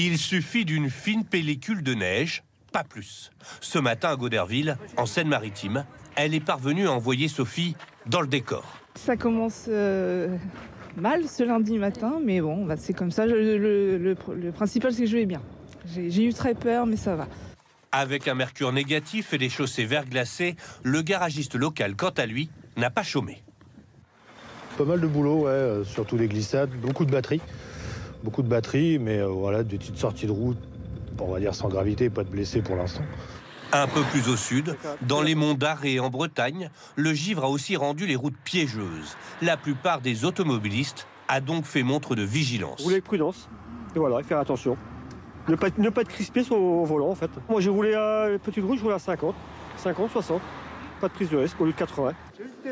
Il suffit d'une fine pellicule de neige, pas plus. Ce matin à Goderville, en Seine-Maritime, elle est parvenue à envoyer Sophie dans le décor. Ça commence mal ce lundi matin, mais bon, c'est comme ça. Le principal, c'est que je vais bien. J'ai eu très peur, mais ça va. Avec un mercure négatif et des chaussées verglacées, le garagiste local, quant à lui, n'a pas chômé. Pas mal de boulot, ouais, surtout les glissades, beaucoup de batteries. Beaucoup de batteries, mais voilà, des petites sorties de route, on va dire sans gravité, pas de blessés pour l'instant. Un peu plus au sud, dans les monts d'Arrée en Bretagne, le givre a aussi rendu les routes piégeuses. La plupart des automobilistes a donc fait montre de vigilance. Rouler avec prudence, et voilà, faire attention. Ne pas être crispé au volant en fait. Moi j'ai roulé à petite route, je roulais à 50, 60. Pas de prise de risque au lieu de 80.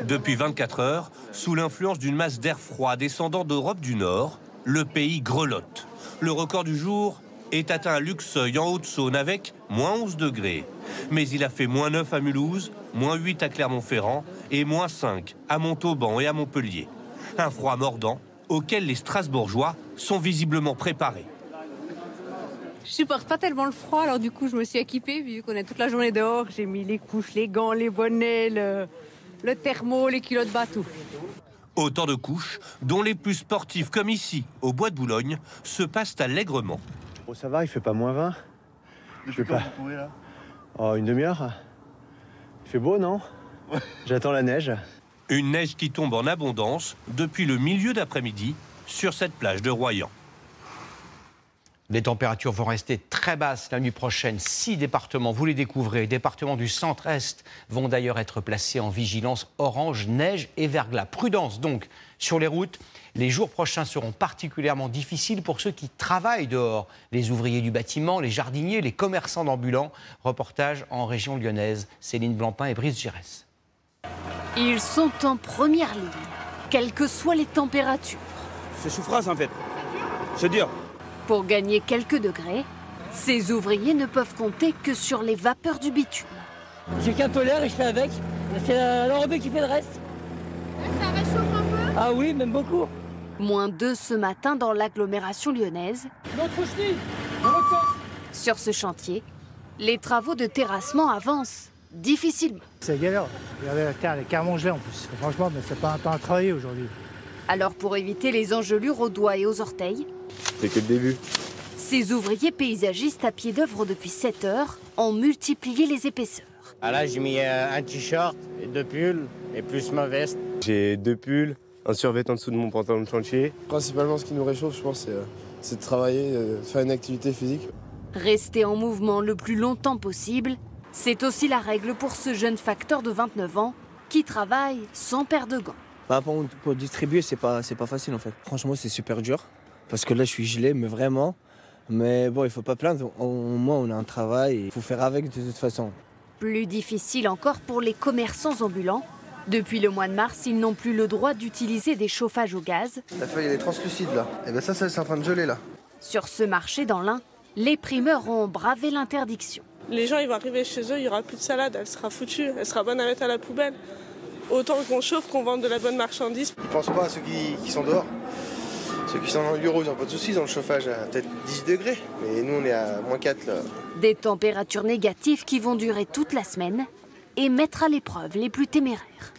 Depuis 24 heures, sous l'influence d'une masse d'air froid descendant d'Europe du Nord, le pays grelotte. Le record du jour est atteint à Luxeuil en Haute-Saône avec moins 11 degrés. Mais il a fait moins 9 à Mulhouse, moins 8 à Clermont-Ferrand et moins 5 à Montauban et à Montpellier. Un froid mordant auquel les Strasbourgeois sont visiblement préparés. Je supporte pas tellement le froid, alors du coup je me suis équipée, vu qu'on est toute la journée dehors. J'ai mis les couches, les gants, les bonnets, le thermo, les culottes bas, tout. Autant de couches dont les plus sportifs, comme ici, au Bois de Boulogne, se passent allègrement. Oh, ça va, il fait pas moins 20. Je vais pas. Oh, une demi-heure. Il fait beau, non? Ouais. J'attends la neige. Une neige qui tombe en abondance depuis le milieu d'après-midi sur cette plage de Royan. Les températures vont rester très basses la nuit prochaine. 6 départements, vous les découvrez, les départements du centre-est vont d'ailleurs être placés en vigilance orange, neige et verglas. Prudence donc sur les routes. Les jours prochains seront particulièrement difficiles pour ceux qui travaillent dehors. Les ouvriers du bâtiment, les jardiniers, les commerçants d'ambulants. Reportage en région lyonnaise. Céline Blampin et Brice Giresse. Ils sont en première ligne, quelles que soient les températures. C'est souffrance en fait. C'est dur. Pour gagner quelques degrés, ces ouvriers ne peuvent compter que sur les vapeurs du bitume. J'ai qu'un peu l'air et je fais avec. C'est l'enrobé qui fait le reste. Ça réchauffe un peu? Ah oui, même beaucoup. Moins 2 ce matin dans l'agglomération lyonnaise. Notre chenille, dans l'autre sens. Sur ce chantier, les travaux de terrassement avancent difficilement. C'est galère. Regardez la terre, elle est carrément gelée en plus. Franchement, mais c'est pas un temps à travailler aujourd'hui. Alors pour éviter les engelures aux doigts et aux orteils, C'est que le début. ces ouvriers paysagistes à pied d'œuvre depuis 7 heures ont multiplié les épaisseurs. Ah là, j'ai mis un t-shirt et 2 pulls et plus ma veste. J'ai 2 pulls, un survêt en dessous de mon pantalon de chantier. Principalement, ce qui nous réchauffe, je pense, c'est de travailler, de faire une activité physique. Rester en mouvement le plus longtemps possible, c'est aussi la règle pour ce jeune facteur de 29 ans qui travaille sans paire de gants. Pour distribuer, c'est pas facile en fait. Franchement, c'est super dur parce que là, je suis gelé, mais vraiment. Mais bon, il faut pas plaindre. Au moins, on a un travail et il faut faire avec de toute façon. Plus difficile encore pour les commerçants ambulants. Depuis le mois de mars, ils n'ont plus le droit d'utiliser des chauffages au gaz. La feuille, elle est translucide là. Et bien ça, c'est en train de geler là. Sur ce marché dans l'Ain, les primeurs ont bravé l'interdiction. Les gens, ils vont arriver chez eux, il n'y aura plus de salade, elle sera foutue, elle sera bonne à mettre à la poubelle. Autant qu'on chauffe, qu'on vende de la bonne marchandise. Ils ne pensent pas à ceux qui sont dehors. Ceux qui sont dans le bureau, ils n'ont pas de soucis, ils ont le chauffage à peut-être 10 degrés. Mais nous, on est à moins 4 là. Des températures négatives qui vont durer toute la semaine et mettre à l'épreuve les plus téméraires.